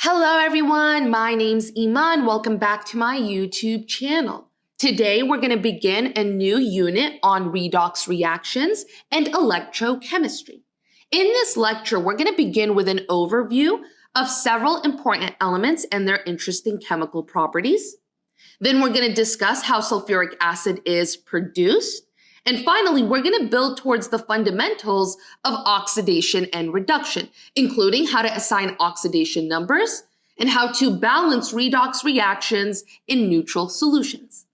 Hello everyone, my name's Iman. Welcome back to my YouTube channel. Today we're going to begin a new unit on redox reactions and electrochemistry. In this lecture, we're going to begin with an overview of several important elements and their interesting chemical properties. Then we're going to discuss how sulfuric acid is produced. And finally, we're going to build towards the fundamentals of oxidation and reduction, including how to assign oxidation numbers and how to balance redox reactions in neutral solutions.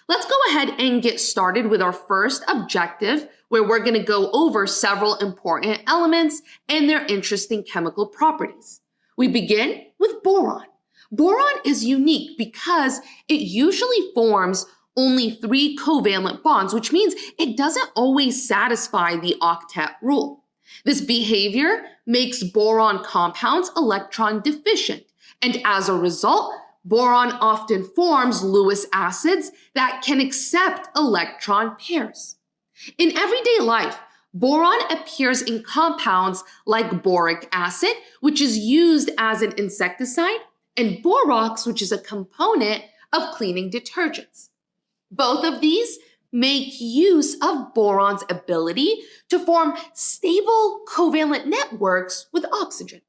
Let's go ahead and get started with our first objective, where we're going to go over several important elements and their interesting chemical properties. We begin with boron. Boron is unique because it usually forms only 3 covalent bonds, which means it doesn't always satisfy the octet rule. This behavior makes boron compounds electron deficient, and as a result, boron often forms Lewis acids that can accept electron pairs. In everyday life, boron appears in compounds like boric acid, which is used as an insecticide, and borax, which is a component of cleaning detergents. Both of these make use of boron's ability to form stable covalent networks with oxygen.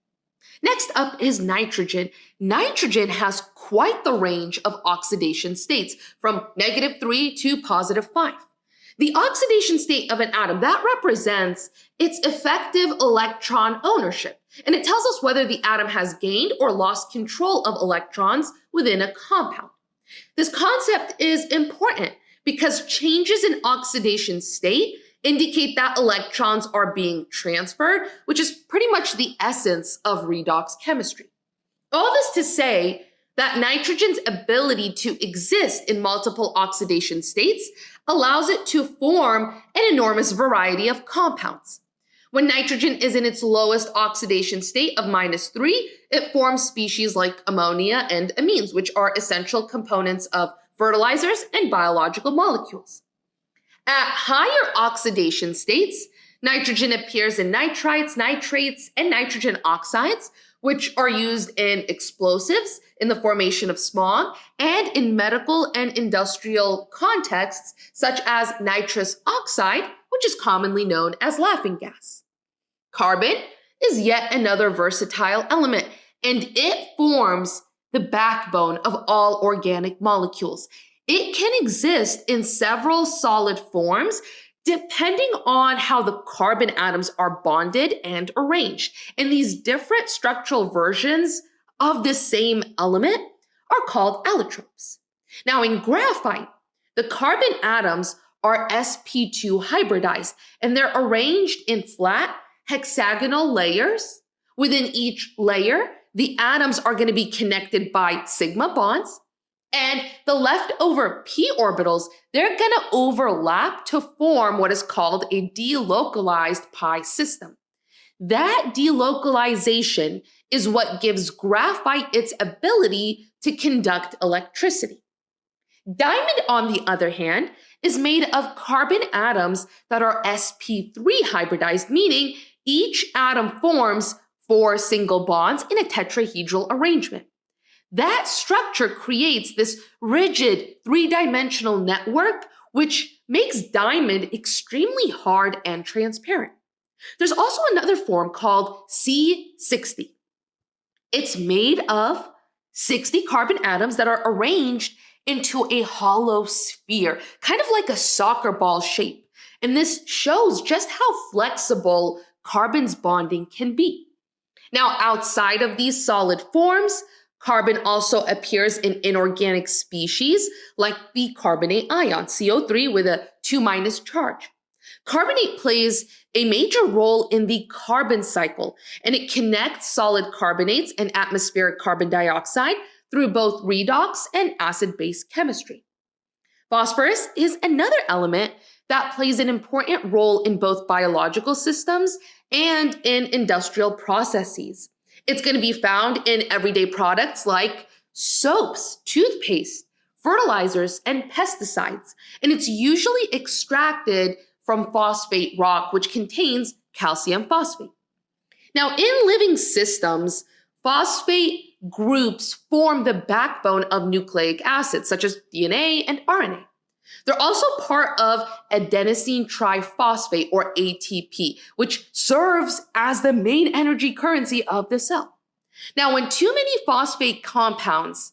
Next up is nitrogen. Nitrogen has quite the range of oxidation states, from -3 to +5. The oxidation state of an atom, that represents its effective electron ownership, and it tells us whether the atom has gained or lost control of electrons within a compound. This concept is important because changes in oxidation state indicate that electrons are being transferred, which is pretty much the essence of redox chemistry. All this to say that nitrogen's ability to exist in multiple oxidation states allows it to form an enormous variety of compounds. When nitrogen is in its lowest oxidation state of -3, it forms species like ammonia and amines, which are essential components of fertilizers and biological molecules. At higher oxidation states, nitrogen appears in nitrites, nitrates, and nitrogen oxides, which are used in explosives, in the formation of smog, and in medical and industrial contexts, such as nitrous oxide, which is commonly known as laughing gas. Carbon is yet another versatile element, and it forms the backbone of all organic molecules. It can exist in several solid forms depending on how the carbon atoms are bonded and arranged. And these different structural versions of the same element are called allotropes. Now, in graphite, the carbon atoms are sp2 hybridized, and they're arranged in flat hexagonal layers. Within each layer, the atoms are going to be connected by sigma bonds, and the leftover p orbitals, they're going to overlap to form what is called a delocalized pi system. That delocalization is what gives graphite its ability to conduct electricity. Diamond, on the other hand, is made of carbon atoms that are sp3 hybridized, meaning each atom forms 4 single bonds in a tetrahedral arrangement. That structure creates this rigid 3-dimensional network, which makes diamond extremely hard and transparent. There's also another form called C60. It's made of 60 carbon atoms that are arranged into a hollow sphere, kind of like a soccer ball shape. And this shows just how flexible carbon's bonding can be. Now, outside of these solid forms, carbon also appears in inorganic species like the carbonate ion, CO3 with a 2- charge. Carbonate plays a major role in the carbon cycle, and it connects solid carbonates and atmospheric carbon dioxide through both redox and acid-base chemistry. Phosphorus is another element that plays an important role in both biological systems and in industrial processes. It's going to be found in everyday products like soaps, toothpaste, fertilizers, and pesticides, and it's usually extracted from phosphate rock, which contains calcium phosphate. Now, in living systems, Phosphate groups form the backbone of nucleic acids, such as DNA and RNA. They're also part of adenosine triphosphate, or ATP, which serves as the main energy currency of the cell. Now, when too many phosphate compounds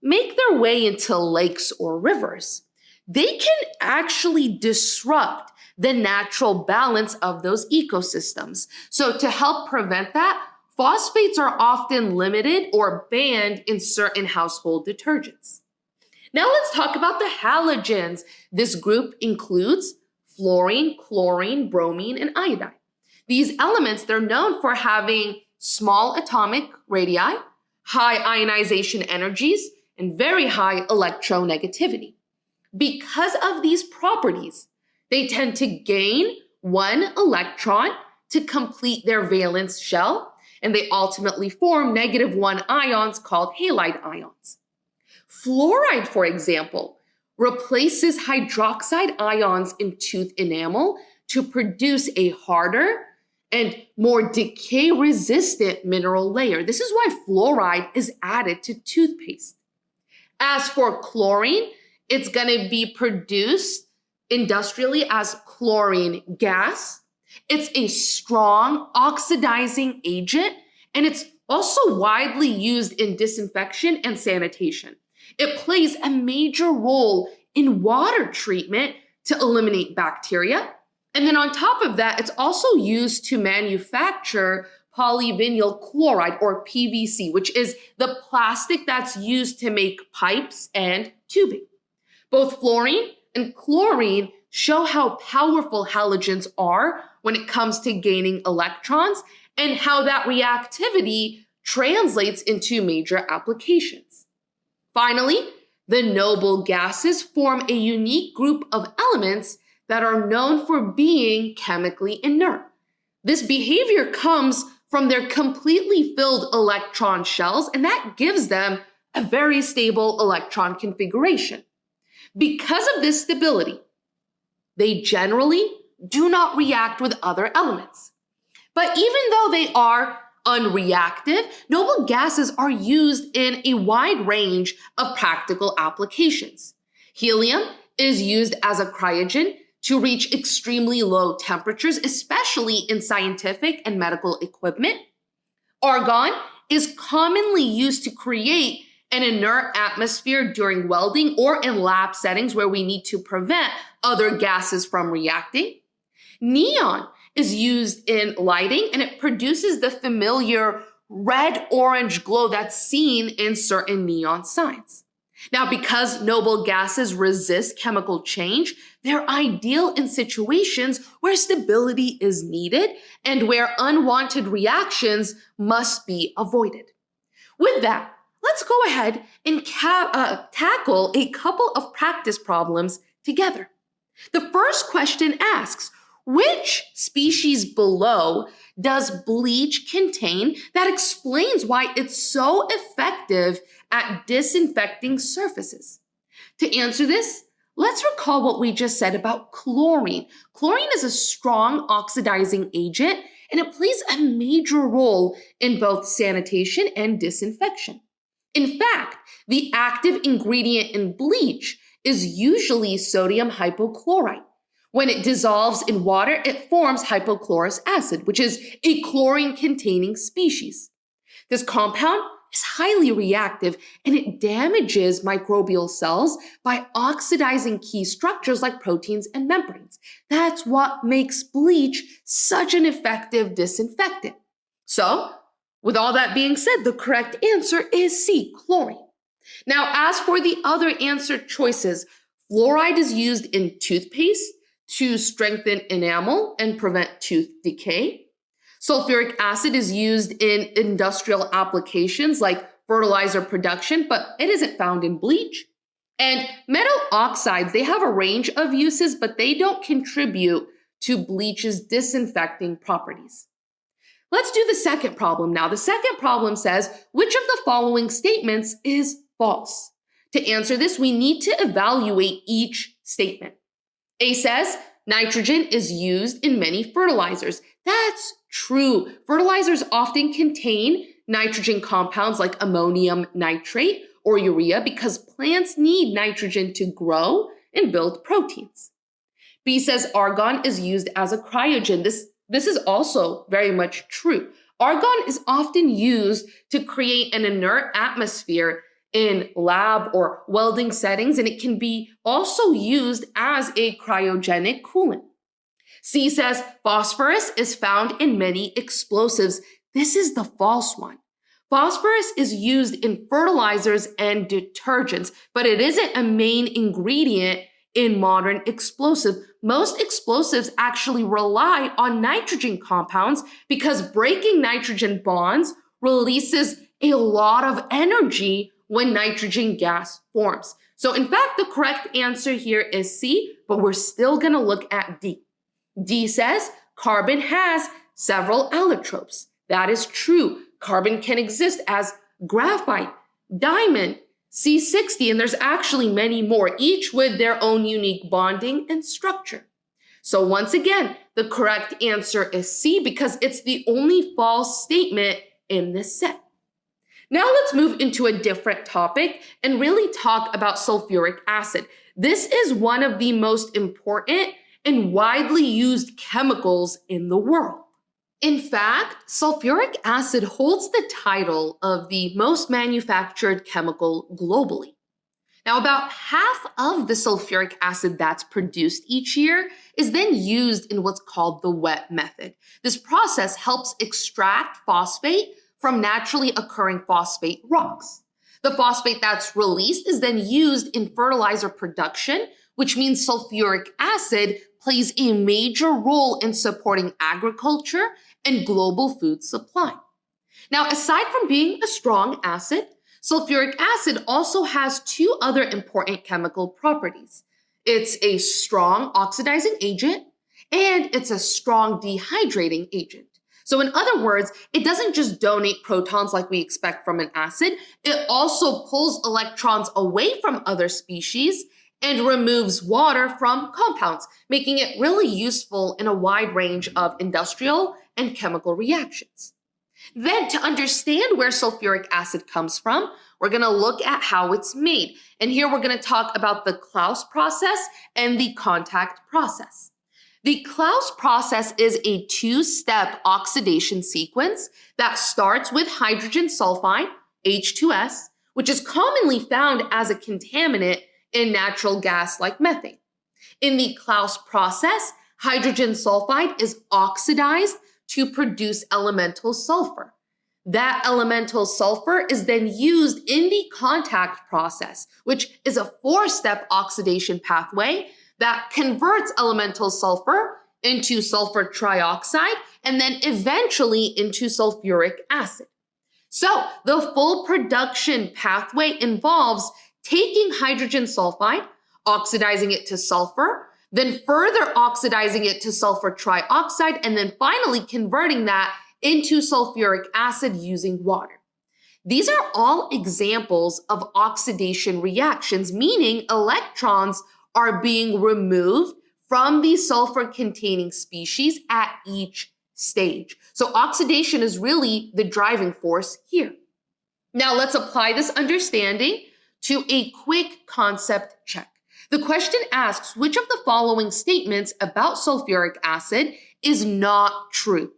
make their way into lakes or rivers, they can actually disrupt the natural balance of those ecosystems. So to help prevent that, phosphates are often limited or banned in certain household detergents. Now let's talk about the halogens. This group includes fluorine, chlorine, bromine, and iodine. These elements, they're known for having small atomic radii, high ionization energies, and very high electronegativity. Because of these properties, they tend to gain one electron to complete their valence shell, and they ultimately form -1 ions called halide ions. Fluoride, for example, replaces hydroxide ions in tooth enamel to produce a harder and more decay-resistant mineral layer. This is why fluoride is added to toothpaste. As for chlorine, it's going to be produced industrially as chlorine gas. It's a strong oxidizing agent, and it's also widely used in disinfection and sanitation. It plays a major role in water treatment to eliminate bacteria. And then on top of that, it's also used to manufacture polyvinyl chloride, or PVC, which is the plastic that's used to make pipes and tubing. Both fluorine and chlorine show how powerful halogens are when it comes to gaining electrons and how that reactivity translates into major applications. Finally, the noble gases form a unique group of elements that are known for being chemically inert. This behavior comes from their completely filled electron shells, and that gives them a very stable electron configuration. Because of this stability, they generally do not react with other elements. But even though they are unreactive, noble gases are used in a wide range of practical applications. Helium is used as a cryogen to reach extremely low temperatures, especially in scientific and medical equipment. Argon is commonly used to create an inert atmosphere during welding or in lab settings where we need to prevent other gases from reacting. Neon is used in lighting, and it produces the familiar red-orange glow that's seen in certain neon signs. Now, because noble gases resist chemical change, they're ideal in situations where stability is needed and where unwanted reactions must be avoided. With that, let's go ahead and tackle a couple of practice problems together. The first question asks, which species below does bleach contain that explains why it's so effective at disinfecting surfaces? To answer this, let's recall what we just said about chlorine. Chlorine is a strong oxidizing agent, and it plays a major role in both sanitation and disinfection. In fact, the active ingredient in bleach is usually sodium hypochlorite. When it dissolves in water, it forms hypochlorous acid, which is a chlorine-containing species. This compound is highly reactive, and it damages microbial cells by oxidizing key structures like proteins and membranes. That's what makes bleach such an effective disinfectant. So, with all that being said, the correct answer is C, chlorine. Now, as for the other answer choices, fluoride is used in toothpaste to strengthen enamel and prevent tooth decay. Sulfuric acid is used in industrial applications like fertilizer production, but it isn't found in bleach. And metal oxides, they have a range of uses, but they don't contribute to bleach's disinfecting properties. Let's do the second problem now. The second problem says, which of the following statements is false? To answer this, we need to evaluate each statement. A says, nitrogen is used in many fertilizers. That's true. Fertilizers often contain nitrogen compounds like ammonium nitrate or urea because plants need nitrogen to grow and build proteins. B says argon is used as a cryogen. This is also very much true. Argon is often used to create an inert atmosphere in lab or welding settings, and it can be also used as a cryogenic coolant. C says phosphorus is found in many explosives. This is the false one. Phosphorus is used in fertilizers and detergents, but it isn't a main ingredient in modern explosives. Most explosives actually rely on nitrogen compounds because breaking nitrogen bonds releases a lot of energy when nitrogen gas forms. So in fact, the correct answer here is C, but we're still going to look at D. D says carbon has several allotropes. That is true. Carbon can exist as graphite, diamond, C60, and there's actually many more, each with their own unique bonding and structure. So once again, the correct answer is C because it's the only false statement in this set. Now let's move into a different topic and really talk about sulfuric acid. This is one of the most important and widely used chemicals in the world. In fact, sulfuric acid holds the title of the most manufactured chemical globally. Now, about half of the sulfuric acid that's produced each year is then used in what's called the wet method. This process helps extract phosphate from naturally occurring phosphate rocks. The phosphate that's released is then used in fertilizer production, which means sulfuric acid plays a major role in supporting agriculture and global food supply. Now, aside from being a strong acid, sulfuric acid also has two other important chemical properties. It's a strong oxidizing agent, and it's a strong dehydrating agent. So in other words, it doesn't just donate protons like we expect from an acid, it also pulls electrons away from other species and removes water from compounds, making it really useful in a wide range of industrial and chemical reactions. Then to understand where sulfuric acid comes from, we're going to look at how it's made. And here we're going to talk about the Claus process and the contact process. The Claus process is a two-step oxidation sequence that starts with hydrogen sulfide, H2S, which is commonly found as a contaminant in natural gas like methane. In the Claus process, hydrogen sulfide is oxidized to produce elemental sulfur. That elemental sulfur is then used in the contact process, which is a four-step oxidation pathway that converts elemental sulfur into sulfur trioxide and then eventually into sulfuric acid. So the full production pathway involves taking hydrogen sulfide, oxidizing it to sulfur, then further oxidizing it to sulfur trioxide, and then finally converting that into sulfuric acid using water. These are all examples of oxidation reactions, meaning electrons are being removed from the sulfur-containing species at each stage. So oxidation is really the driving force here. Now let's apply this understanding to a quick concept check. The question asks, which of the following statements about sulfuric acid is not true?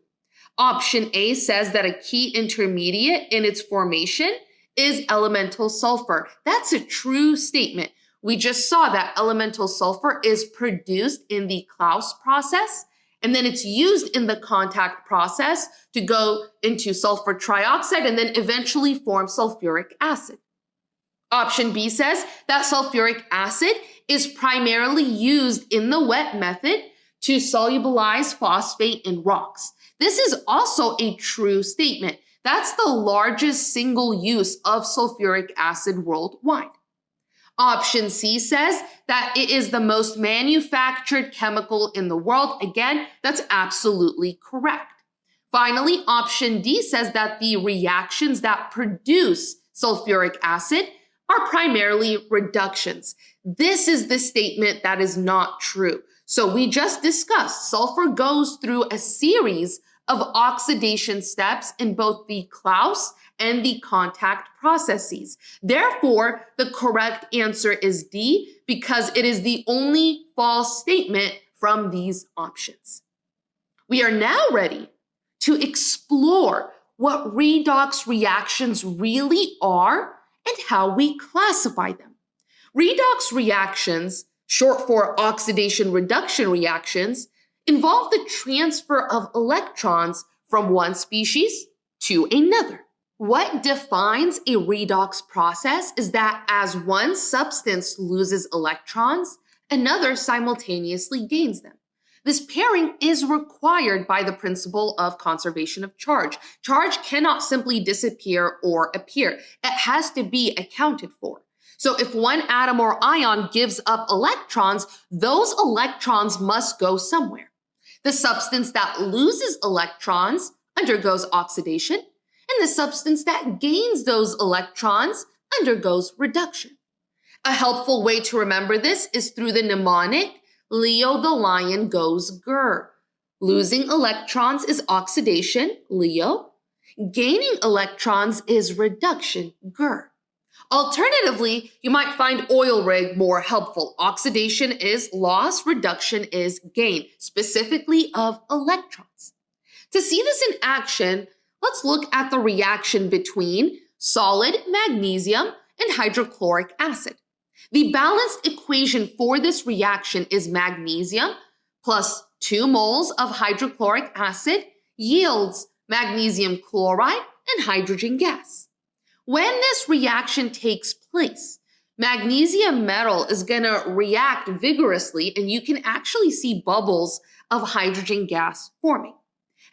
Option A says that a key intermediate in its formation is elemental sulfur. That's a true statement. We just saw that elemental sulfur is produced in the Claus process, and then it's used in the contact process to go into sulfur trioxide and then eventually form sulfuric acid. Option B says that sulfuric acid is primarily used in the wet method to solubilize phosphate in rocks. This is also a true statement. That's the largest single use of sulfuric acid worldwide. Option C says that it is the most manufactured chemical in the world. Again, that's absolutely correct. Finally, option D says that the reactions that produce sulfuric acid are primarily reductions. This is the statement that is not true. So we just discussed sulfur goes through a series of oxidation steps in both the Claus and the contact processes. Therefore, the correct answer is D because it is the only false statement from these options. We are now ready to explore what redox reactions really are and how we classify them. Redox reactions, short for oxidation reduction reactions, involve the transfer of electrons from one species to another. What defines a redox process is that as one substance loses electrons, another simultaneously gains them. This pairing is required by the principle of conservation of charge. Charge cannot simply disappear or appear. It has to be accounted for. So if one atom or ion gives up electrons, those electrons must go somewhere. The substance that loses electrons undergoes oxidation, and the substance that gains those electrons undergoes reduction. A helpful way to remember this is through the mnemonic, Leo the lion goes grr. Losing electrons is oxidation, Leo. Gaining electrons is reduction, grr. Alternatively, you might find oil rig more helpful. Oxidation is loss, reduction is gain, specifically of electrons. To see this in action, let's look at the reaction between solid magnesium and hydrochloric acid. The balanced equation for this reaction is magnesium plus 2 moles of hydrochloric acid yields magnesium chloride and hydrogen gas. When this reaction takes place, magnesium metal is going to react vigorously, and you can actually see bubbles of hydrogen gas forming.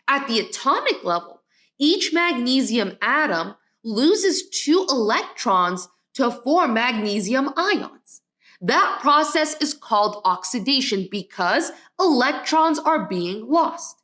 At the atomic level, each magnesium atom loses 2 electrons to form magnesium ions. That process is called oxidation because electrons are being lost.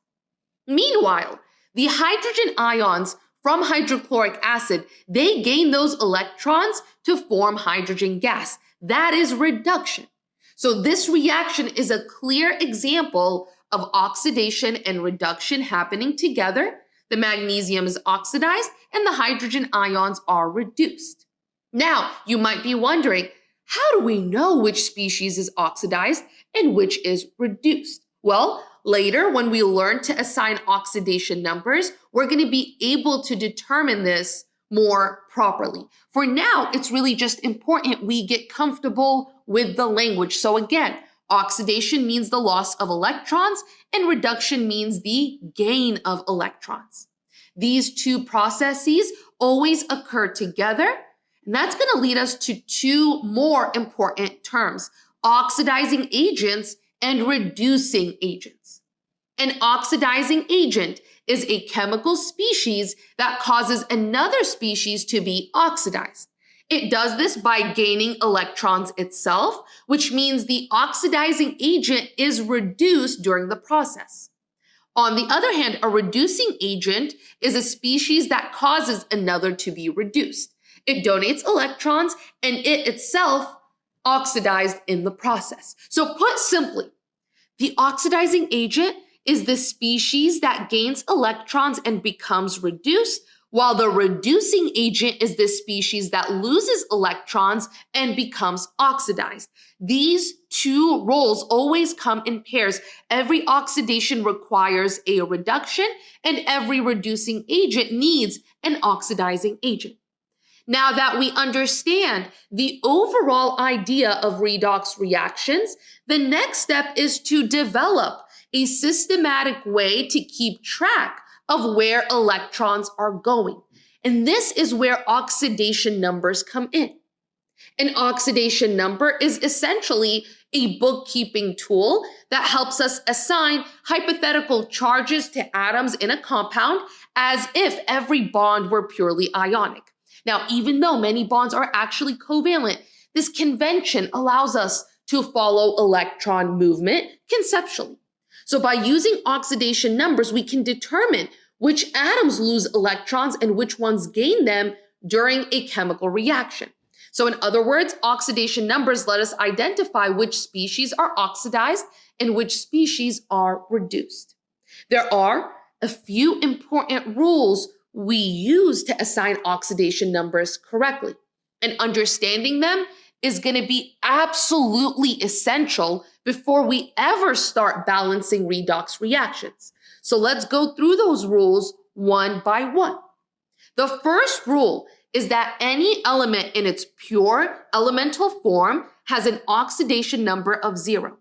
Meanwhile, the hydrogen ions from hydrochloric acid, they gain those electrons to form hydrogen gas. That is reduction. So this reaction is a clear example of oxidation and reduction happening together. The magnesium is oxidized and the hydrogen ions are reduced. Now, you might be wondering, how do we know which species is oxidized and which is reduced? Well, later, when we learn to assign oxidation numbers, we're going to be able to determine this more properly. For now, it's really just important we get comfortable with the language. So again, oxidation means the loss of electrons and reduction means the gain of electrons. These two processes always occur together, and that's going to lead us to 2 more important terms, oxidizing agents and reducing agents. An oxidizing agent is a chemical species that causes another species to be oxidized. It does this by gaining electrons itself, which means the oxidizing agent is reduced during the process. On the other hand, a reducing agent is a species that causes another to be reduced. It donates electrons and it itself oxidized in the process. So put simply, the oxidizing agent is the species that gains electrons and becomes reduced, while the reducing agent is the species that loses electrons and becomes oxidized. These 2 roles always come in pairs. Every oxidation requires a reduction, and every reducing agent needs an oxidizing agent. Now that we understand the overall idea of redox reactions, the next step is to develop a systematic way to keep track of where electrons are going. And this is where oxidation numbers come in. An oxidation number is essentially a bookkeeping tool that helps us assign hypothetical charges to atoms in a compound as if every bond were purely ionic. Now, even though many bonds are actually covalent, this convention allows us to follow electron movement conceptually. So by using oxidation numbers, we can determine which atoms lose electrons and which ones gain them during a chemical reaction. So in other words, oxidation numbers let us identify which species are oxidized and which species are reduced. There are a few important rules we use to assign oxidation numbers correctly. And understanding them is going to be absolutely essential before we ever start balancing redox reactions. So let's go through those rules one by one. The first rule is that any element in its pure elemental form has an oxidation number of 0.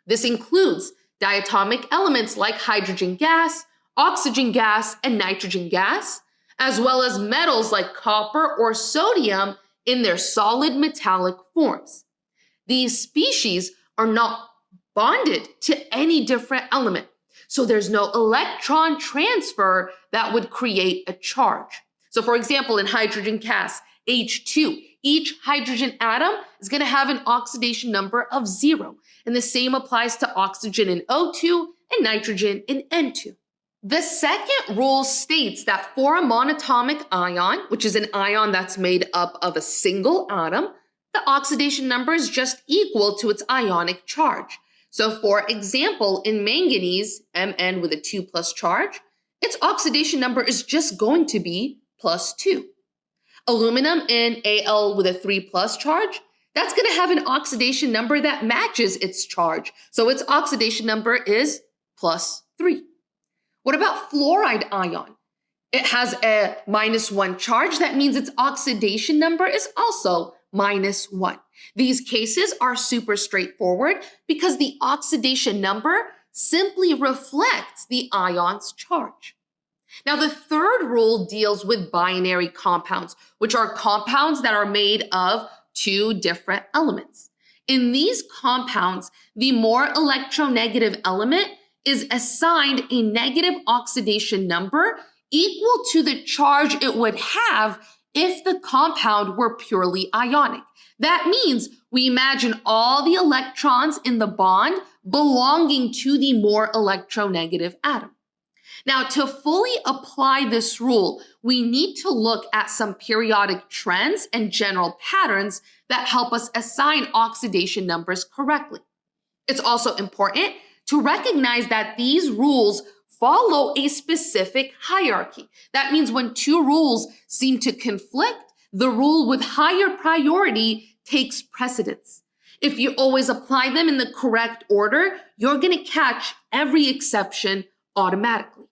This includes diatomic elements like hydrogen gas, oxygen gas, and nitrogen gas, as well as metals like copper or sodium in their solid metallic forms. These species are not bonded to any different element, so there's no electron transfer that would create a charge. So for example, in hydrogen gas, H2, each hydrogen atom is going to have an oxidation number of 0. And the same applies to oxygen in O2 and nitrogen in N2. The second rule states that for a monatomic ion, which is an ion that's made up of a single atom, the oxidation number is just equal to its ionic charge. So for example, in manganese, Mn with a 2 plus charge, its oxidation number is just going to be +2. Aluminum in Al with a 3 plus charge, that's going to have an oxidation number that matches its charge. So its oxidation number is +3. What about fluoride ion? It has a -1 charge. That means its oxidation number is also -1. These cases are super straightforward because the oxidation number simply reflects the ion's charge. Now, the third rule deals with binary compounds, which are compounds that are made of 2 different elements. In these compounds, the more electronegative element is assigned a negative oxidation number equal to the charge it would have if the compound were purely ionic. That means we imagine all the electrons in the bond belonging to the more electronegative atom. Now, to fully apply this rule, we need to look at some periodic trends and general patterns that help us assign oxidation numbers correctly. It's also important to recognize that these rules follow a specific hierarchy. That means when 2 rules seem to conflict, the rule with higher priority takes precedence. If you always apply them in the correct order, you're going to catch every exception automatically.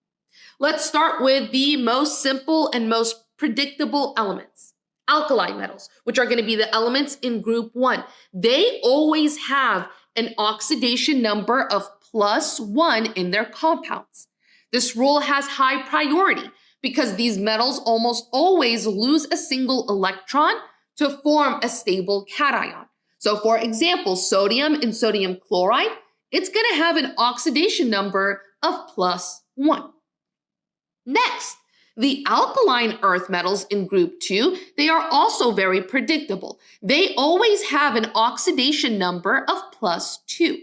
Let's start with the most simple and most predictable elements. Alkali metals, which are going to be the elements in group 1. They always have an oxidation number of +1 in their compounds. This rule has high priority because these metals almost always lose a single electron to form a stable cation. So for example, sodium in sodium chloride, it's going to have an oxidation number of +1. Next, the alkaline earth metals in group 2, they are also very predictable. They always have an oxidation number of +2.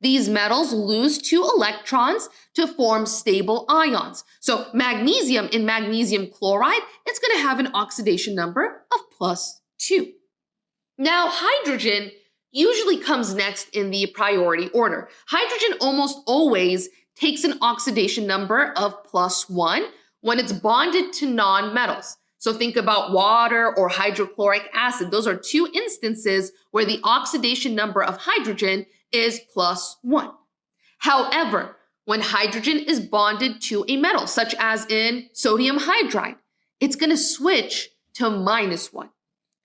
These metals lose 2 electrons to form stable ions. So magnesium in magnesium chloride, it's going to have an oxidation number of +2. Now, hydrogen usually comes next in the priority order. Hydrogen almost always takes an oxidation number of +1 when it's bonded to non-metals. So think about water or hydrochloric acid. Those are 2 instances where the oxidation number of hydrogen is +1. However, when hydrogen is bonded to a metal, such as in sodium hydride, it's going to switch to -1.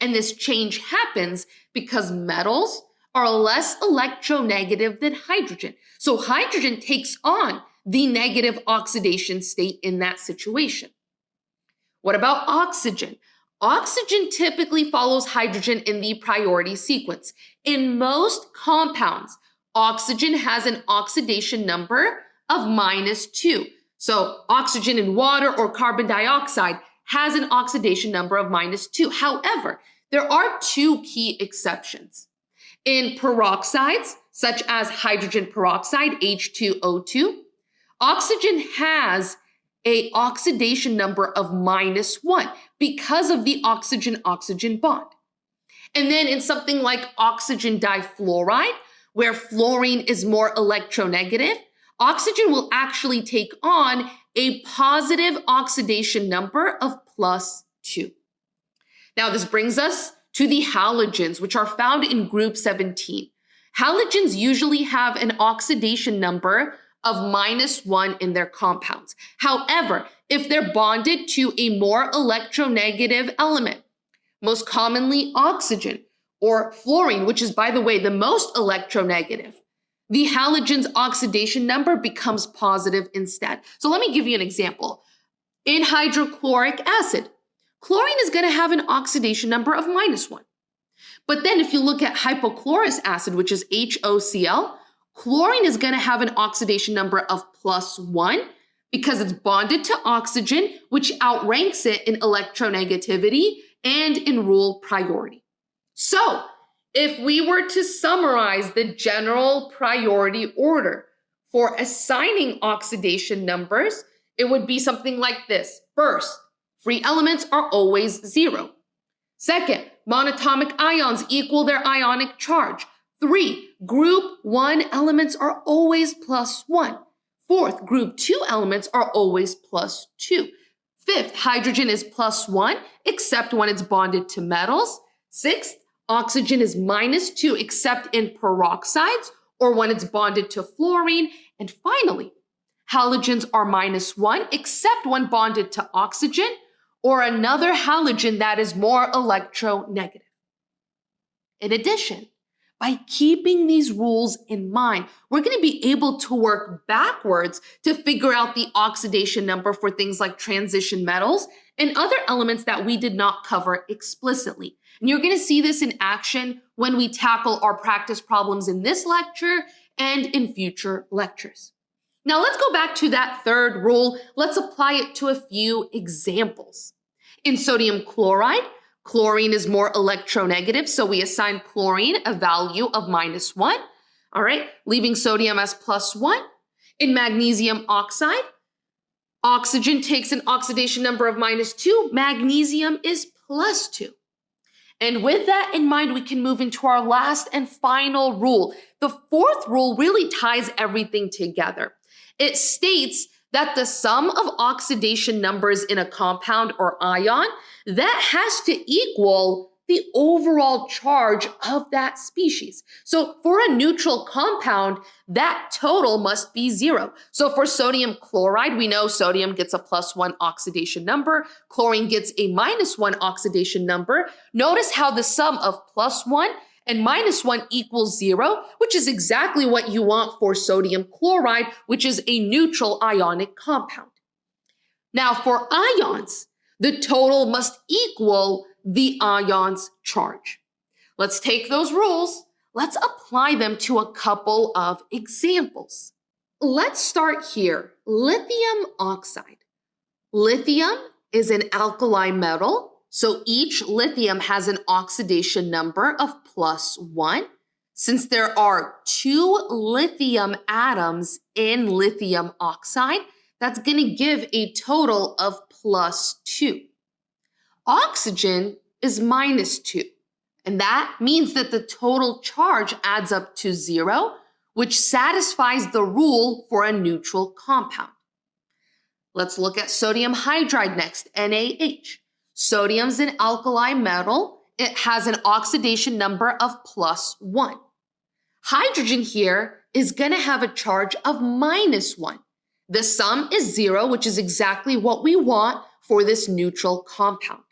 And this change happens because metals are less electronegative than hydrogen. So hydrogen takes on the negative oxidation state in that situation. What about oxygen? Oxygen typically follows hydrogen in the priority sequence. In most compounds, oxygen has an oxidation number of -2. So oxygen in water or carbon dioxide has an oxidation number of -2. However, there are 2 key exceptions. In peroxides, such as hydrogen peroxide, H2O2, oxygen has an oxidation number of -1 because of the oxygen-oxygen bond. And then in something like oxygen difluoride, where fluorine is more electronegative, oxygen will actually take on a positive oxidation number of +2. Now, this brings us to the halogens, which are found in group 17. Halogens usually have an oxidation number of -1 in their compounds. However, if they're bonded to a more electronegative element, most commonly oxygen or fluorine, which is, by the way, the most electronegative, the halogen's oxidation number becomes positive instead. So let me give you an example. In hydrochloric acid, chlorine is going to have an oxidation number of -1. But then if you look at hypochlorous acid, which is HOCl, chlorine is going to have an oxidation number of +1 because it's bonded to oxygen, which outranks it in electronegativity and in rule priority. So if we were to summarize the general priority order for assigning oxidation numbers, it would be something like this. First, free elements are always 0. Second, monatomic ions equal their ionic charge. 3, group 1 elements are always +1. Fourth, group 2 elements are always +2. Fifth, hydrogen is +1, except when it's bonded to metals. Sixth, oxygen is -2, except in peroxides or when it's bonded to fluorine. And finally, halogens are -1, except when bonded to oxygen or another halogen that is more electronegative. In addition, by keeping these rules in mind, we're going to be able to work backwards to figure out the oxidation number for things like transition metals and other elements that we did not cover explicitly. And you're going to see this in action when we tackle our practice problems in this lecture and in future lectures. Now let's go back to that third rule. Let's apply it to a few examples. In sodium chloride, chlorine is more electronegative, so we assign chlorine a value of -1, all right, leaving sodium as +1. In magnesium oxide, oxygen takes an oxidation number of -2, magnesium is +2. And with that in mind, we can move into our last and final rule. The fourth rule really ties everything together. It states that the sum of oxidation numbers in a compound or ion, that has to equal the overall charge of that species. So for a neutral compound, that total must be 0. So for sodium chloride, we know sodium gets a +1 oxidation number, chlorine gets a -1 oxidation number. Notice how the sum of +1 and -1 equals 0, which is exactly what you want for sodium chloride, which is a neutral ionic compound. Now for ions, the total must equal the ion's charge. Let's take those rules. Let's apply them to a couple of examples. Let's start here. Lithium oxide. Lithium is an alkali metal. So each lithium has an oxidation number of +1. Since there are 2 lithium atoms in lithium oxide, that's going to give a total of +2. Oxygen is -2, and that means that the total charge adds up to 0, which satisfies the rule for a neutral compound. Let's look at sodium hydride next, NaH. Sodium's an alkali metal. It has an oxidation number of +1. Hydrogen here is going to have a charge of -1. The sum is 0, which is exactly what we want for this neutral compound.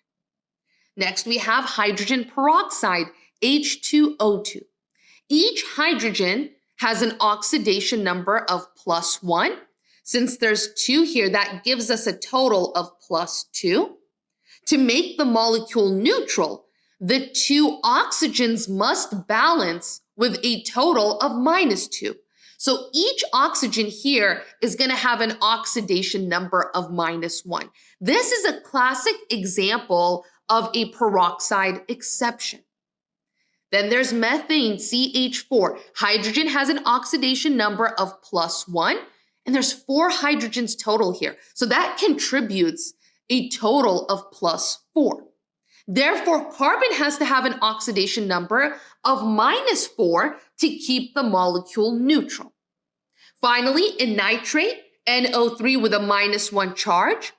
Next, we have hydrogen peroxide, H2O2. Each hydrogen has an oxidation number of +1. Since there's 2 here, that gives us a total of +2. To make the molecule neutral, the 2 oxygens must balance with a total of -2. So each oxygen here is going to have an oxidation number of -1. This is a classic example of a peroxide exception. Then there's methane, CH4. Hydrogen has an oxidation number of +1, and there's 4 hydrogens total here. So that contributes a total of +4. Therefore, carbon has to have an oxidation number of -4 to keep the molecule neutral. Finally, in nitrate, NO3 with a -1 charge,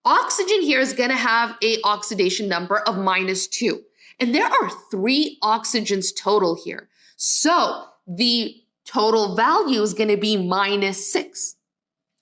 oxygen here is going to have an oxidation number of -2. And there are 3 oxygens total here. So the total value is going to be -6.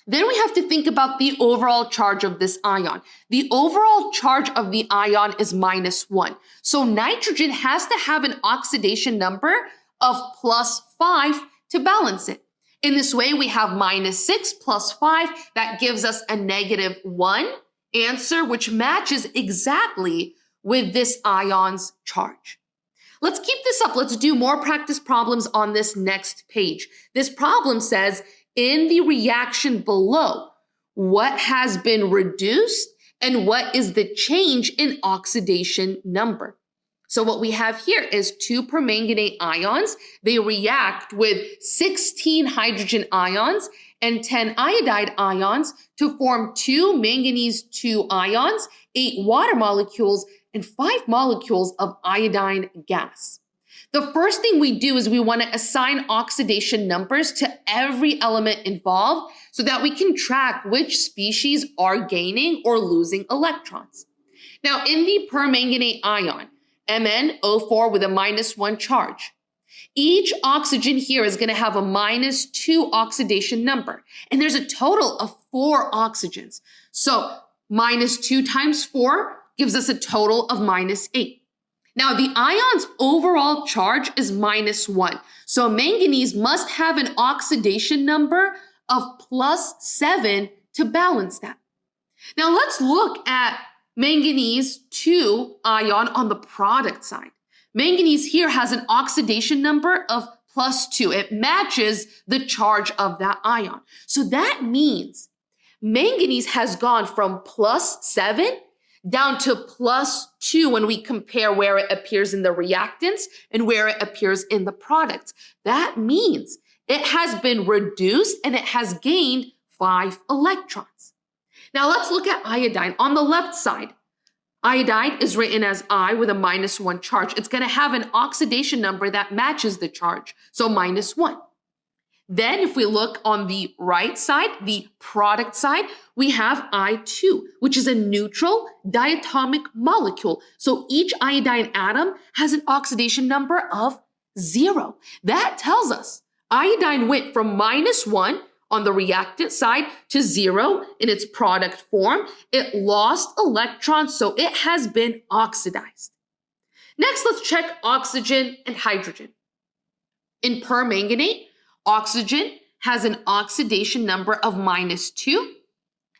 Then we have to think about the overall charge of this ion. The overall charge of the ion is -1. So nitrogen has to have an oxidation number of +5 to balance it. In this way, we have -6 plus 5. That gives us a -1 answer, which matches exactly with this ion's charge. Let's keep this up. Let's do more practice problems on this next page. This problem says, in the reaction below, what has been reduced and what is the change in oxidation number? So what we have here is 2 permanganate ions. They react with 16 hydrogen ions and 10 iodide ions to form 2 manganese 2 ions, 8 water molecules, and 5 molecules of iodine gas. The first thing we do is we want to assign oxidation numbers to every element involved so that we can track which species are gaining or losing electrons. Now, in the permanganate ion, MnO4 with a -1 charge, each oxygen here is going to have a -2 oxidation number. And there's a total of 4 oxygens. So -2 times 4 gives us a total of -8. Now, the ion's overall charge is -1. So manganese must have an oxidation number of +7 to balance that. Now, let's look at manganese 2 ion on the product side. Manganese here has an oxidation number of +2. It matches the charge of that ion. So that means manganese has gone from +7 down to +2 when we compare where it appears in the reactants and where it appears in the products. That means it has been reduced and it has gained 5 electrons. Now let's look at iodine. On the left side, iodine is written as I with a -1 charge. It's going to have an oxidation number that matches the charge, so -1. Then if we look on the right side, the product side, we have I2, which is a neutral diatomic molecule. So each iodine atom has an oxidation number of 0. That tells us iodine went from -1 on the reactant side to 0 in its product form. It lost electrons, so it has been oxidized. Next, let's check oxygen and hydrogen. In permanganate, oxygen has an oxidation number of -2,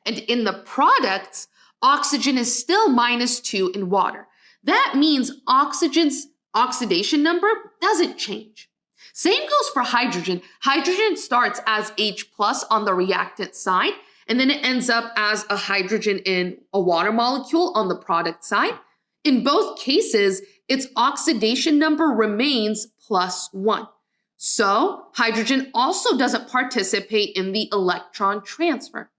and in the products, oxygen is still -2 in water. That means oxygen's oxidation number doesn't change. Same goes for hydrogen. Hydrogen starts as H+ on the reactant side, and then it ends up as a hydrogen in a water molecule on the product side. In both cases, its oxidation number remains +1. So hydrogen also doesn't participate in the electron transfer.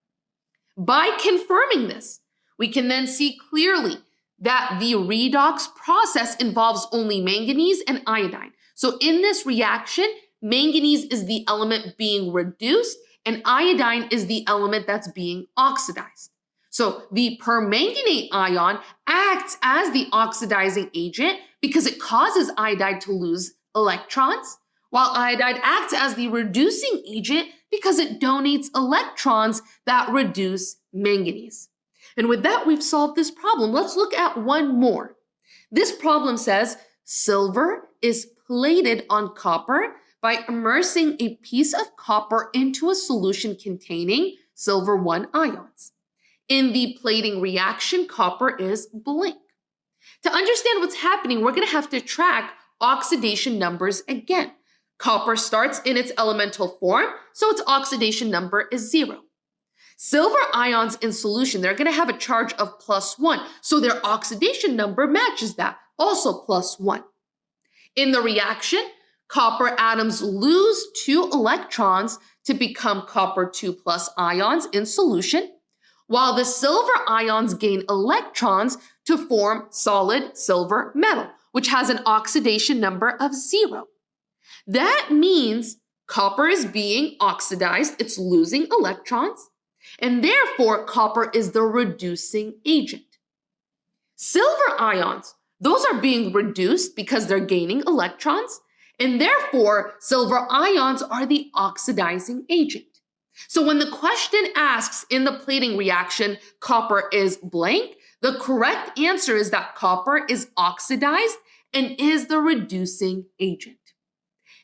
By confirming this, we can then see clearly that the redox process involves only manganese and iodine. So in this reaction, manganese is the element being reduced and iodine is the element that's being oxidized. So the permanganate ion acts as the oxidizing agent because it causes iodide to lose electrons, while iodide acts as the reducing agent because it donates electrons that reduce manganese. And with that, we've solved this problem. Let's look at one more. This problem says silver is plated on copper by immersing a piece of copper into a solution containing silver 1 ions. In the plating reaction, copper is blank. To understand what's happening, we're going to have to track oxidation numbers again. Copper starts in its elemental form, so its oxidation number is 0. Silver ions in solution, they're going to have a charge of +1, so their oxidation number matches that, also +1. In the reaction, copper atoms lose 2 electrons to become copper 2+ ions in solution, while the silver ions gain electrons to form solid silver metal, which has an oxidation number of 0. That means Copper is being oxidized, it's losing electrons, and therefore copper is the reducing agent. Silver ions, those are being reduced because they're gaining electrons, and therefore silver ions are the oxidizing agent. So when the question asks in the plating reaction, copper is blank, the correct answer is that copper is oxidized and is the reducing agent.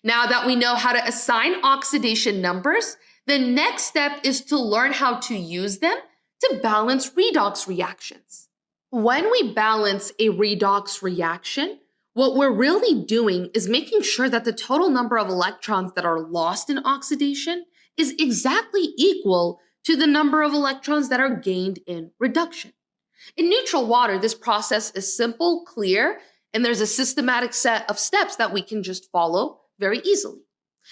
Now that we know how to assign oxidation numbers, the next step is to learn how to use them to balance redox reactions. When we balance a redox reaction, what we're really doing is making sure that the total number of electrons that are lost in oxidation is exactly equal to the number of electrons that are gained in reduction. In neutral water, this process is simple, clear, and there's a systematic set of steps that we can just follow very easily.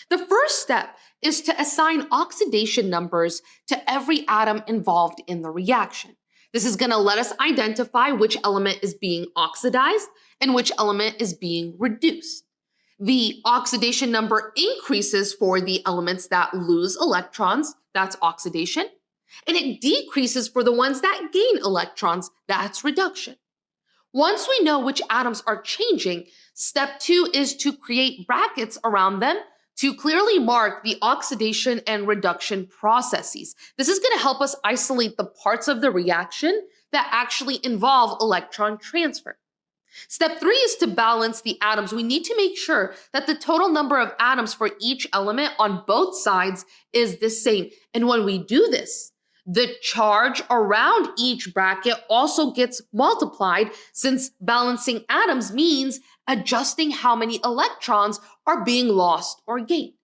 The first step is to assign oxidation numbers to every atom involved in the reaction. This is going to let us identify which element is being oxidized and which element is being reduced. The oxidation number increases for the elements that lose electrons, that's oxidation, and it decreases for the ones that gain electrons, that's reduction. Once we know which atoms are changing, step 2 is to create brackets around them to clearly mark the oxidation and reduction processes. This is going to help us isolate the parts of the reaction that actually involve electron transfer. Step 3 is to balance the atoms. We need to make sure that the total number of atoms for each element on both sides is the same. And when we do this, the charge around each bracket also gets multiplied, since balancing atoms means adjusting how many electrons are being lost or gained.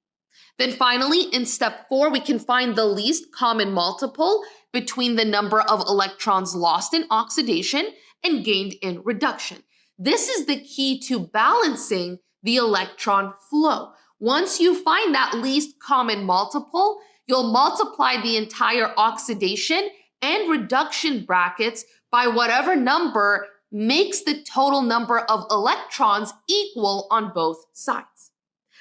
Then finally, in step 4, we can find the least common multiple between the number of electrons lost in oxidation and gained in reduction. This is the key to balancing the electron flow. Once you find that least common multiple, you'll multiply the entire oxidation and reduction brackets by whatever number makes the total number of electrons equal on both sides.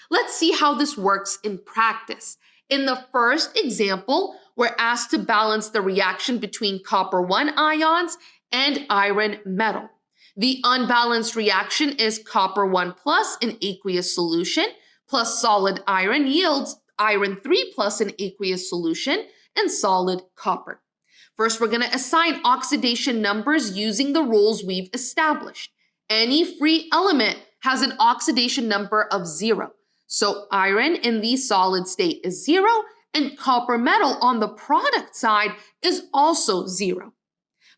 Let's see how this works in practice. In the first example, we're asked to balance the reaction between copper 1 ions and iron metal. The unbalanced reaction is copper 1 plus in aqueous solution plus solid iron yields iron 3 plus in aqueous solution and solid copper. First, we're going to assign oxidation numbers using the rules we've established. Any free element has an oxidation number of 0. So iron in the solid state is 0, and copper metal on the product side is also 0.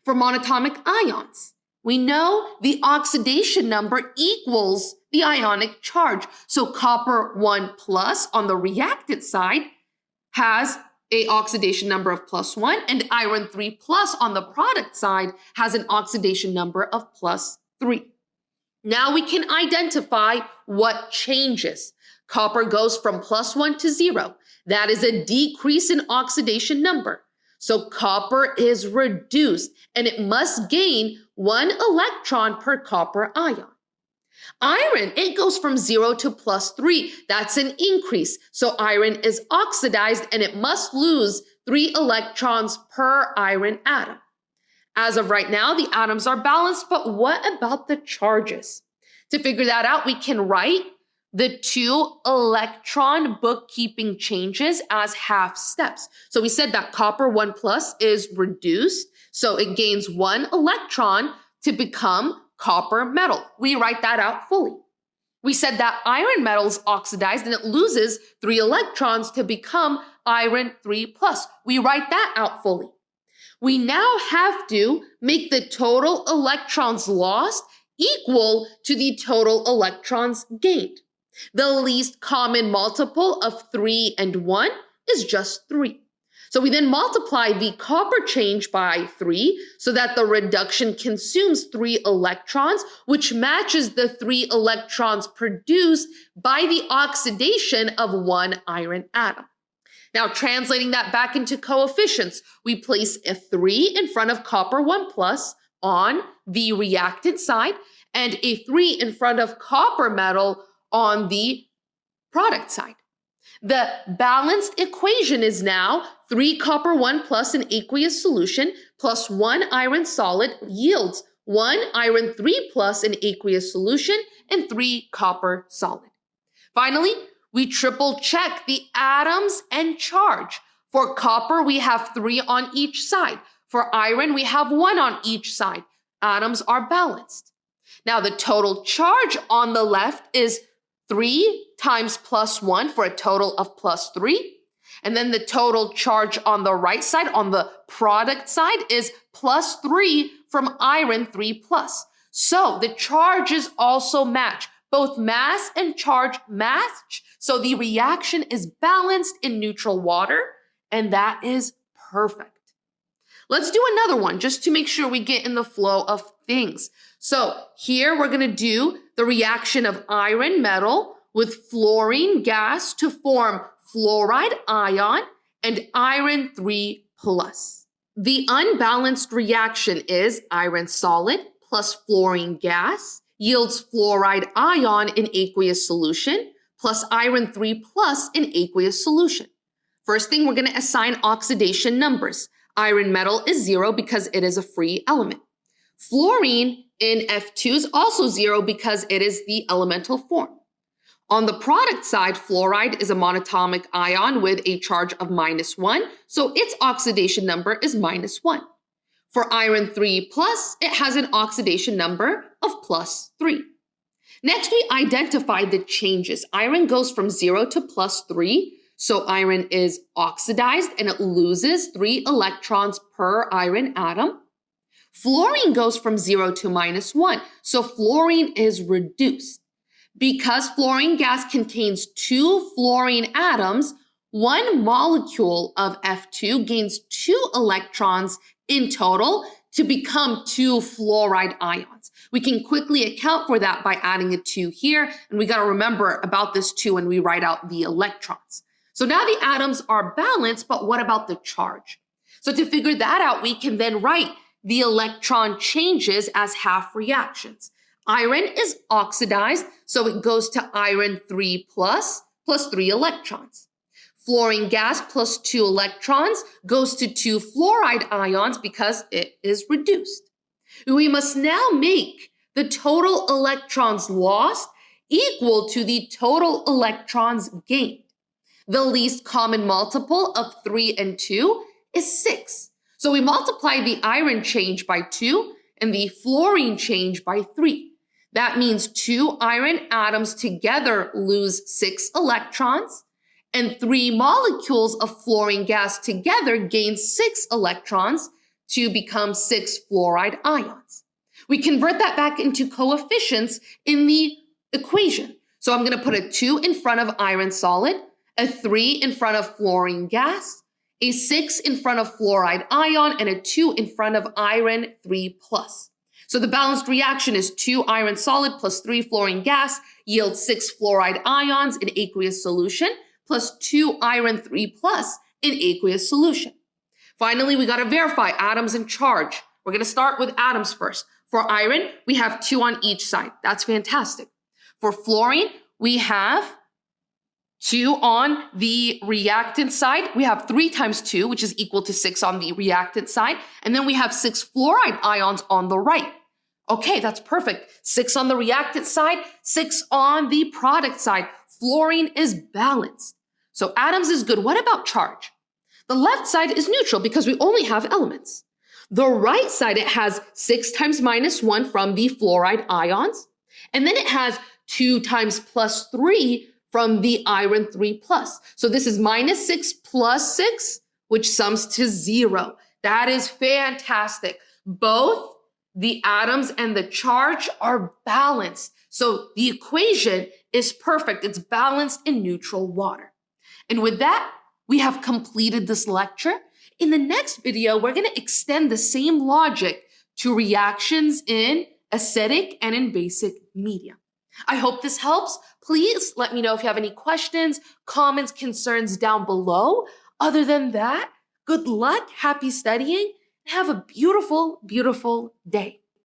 For monatomic ions, we know the oxidation number equals the ionic charge. So copper 1 plus on the reactant side has an oxidation number of +1, and iron 3 plus on the product side has an oxidation number of +3. Now we can identify what changes. Copper goes from +1 to 0. That is a decrease in oxidation number. So copper is reduced, and it must gain 1 electron per copper ion. Iron, it goes from 0 to +3. That's an increase. So iron is oxidized, and it must lose 3 electrons per iron atom. As of right now, the atoms are balanced, but what about the charges? To figure that out, we can write the 2 electron bookkeeping changes as half steps. So we said that copper 1 plus is reduced, so it gains 1 electron to become copper metal. We write that out fully. We said that iron metal is oxidized and it loses 3 electrons to become iron 3 plus. We write that out fully. We now have to make the total electrons lost equal to the total electrons gained. The least common multiple of 3 and 1 is just 3. So we then multiply the copper change by 3 so that the reduction consumes 3 electrons, which matches the 3 electrons produced by the oxidation of 1 iron atom. Now, translating that back into coefficients, we place a 3 in front of copper 1 plus on the reactant side and a 3 in front of copper metal on the product side. The balanced equation is now 3 copper 1 plus an aqueous solution plus 1 iron solid yields 1 iron 3 plus an aqueous solution and 3 copper solid. Finally, we triple check the atoms and charge. For copper, we have 3 on each side. For iron, we have 1 on each side. Atoms are balanced. Now, the total charge on the left is 3 times plus 1 for a total of plus 3. And then the total charge on the right side, on the product side, is plus 3 from iron 3 plus. So the charges also match. Both mass and charge match. So the reaction is balanced in neutral water, and that is perfect. Let's do another one just to make sure we get in the flow of things. So here we're going to do the reaction of iron metal with fluorine gas to form fluoride ion and iron 3 plus. The unbalanced reaction is iron solid plus fluorine gas yields fluoride ion in aqueous solution plus iron 3 plus in aqueous solution. First thing, we're going to assign oxidation numbers. Iron metal is 0 because it is a free element. Fluorine in F2 is also 0 because it is the elemental form. On the product side, fluoride is a monatomic ion with a charge of -1, so its oxidation number is -1. For iron 3 plus, it has an oxidation number of +3. Next, we identify the changes. Iron goes from 0 to +3, so iron is oxidized and it loses 3 electrons per iron atom. Fluorine goes from 0 to -1, so fluorine is reduced. Because fluorine gas contains 2 fluorine atoms, 1 molecule of F2 gains 2 electrons in total to become 2 fluoride ions. We can quickly account for that by adding a 2 here, and we got to remember about this 2 when we write out the electrons. So now the atoms are balanced, but what about the charge? So to figure that out, we can then write the electron changes as half reactions. Iron is oxidized, so it goes to iron 3 plus 3 electrons. Fluorine gas plus 2 electrons goes to 2 fluoride ions because it is reduced. We must now make the total electrons lost equal to the total electrons gained. The least common multiple of 3 and 2 is 6. So we multiply the iron change by 2 and the fluorine change by 3. That means 2 iron atoms together lose 6 electrons, and 3 molecules of fluorine gas together gain 6 electrons to become 6 fluoride ions. We convert that back into coefficients in the equation. So I'm going to put a 2 in front of iron solid, a 3 in front of fluorine gas, a 6 in front of fluoride ion, and a 2 in front of iron 3 plus. So the balanced reaction is 2 iron solid plus 3 fluorine gas yields 6 fluoride ions in aqueous solution plus 2 iron 3 plus in aqueous solution. Finally, we got to verify atoms and charge. We're going to start with atoms first. For iron, we have 2 on each side. That's fantastic. For fluorine, we have 2 on the reactant side. We have 3 times 2, which is equal to 6 on the reactant side. And then we have 6 fluoride ions on the right. Okay, that's perfect. 6 on the reactant side, 6 on the product side. Fluorine is balanced. So atoms is good. What about charge? The left side is neutral because we only have elements. The right side, it has 6 times -1 from the fluoride ions. And then it has 2 times +3 from the iron 3 plus. So this is -6 plus 6, which sums to 0. That is fantastic. Both the atoms and the charge are balanced. So the equation is perfect. It's balanced in neutral water. And with that, we have completed this lecture. In the next video, we're going to extend the same logic to reactions in acidic and in basic media. I hope this helps. Please let me know if you have any questions, comments, concerns down below. Other than that, good luck, happy studying, and have a beautiful, beautiful day.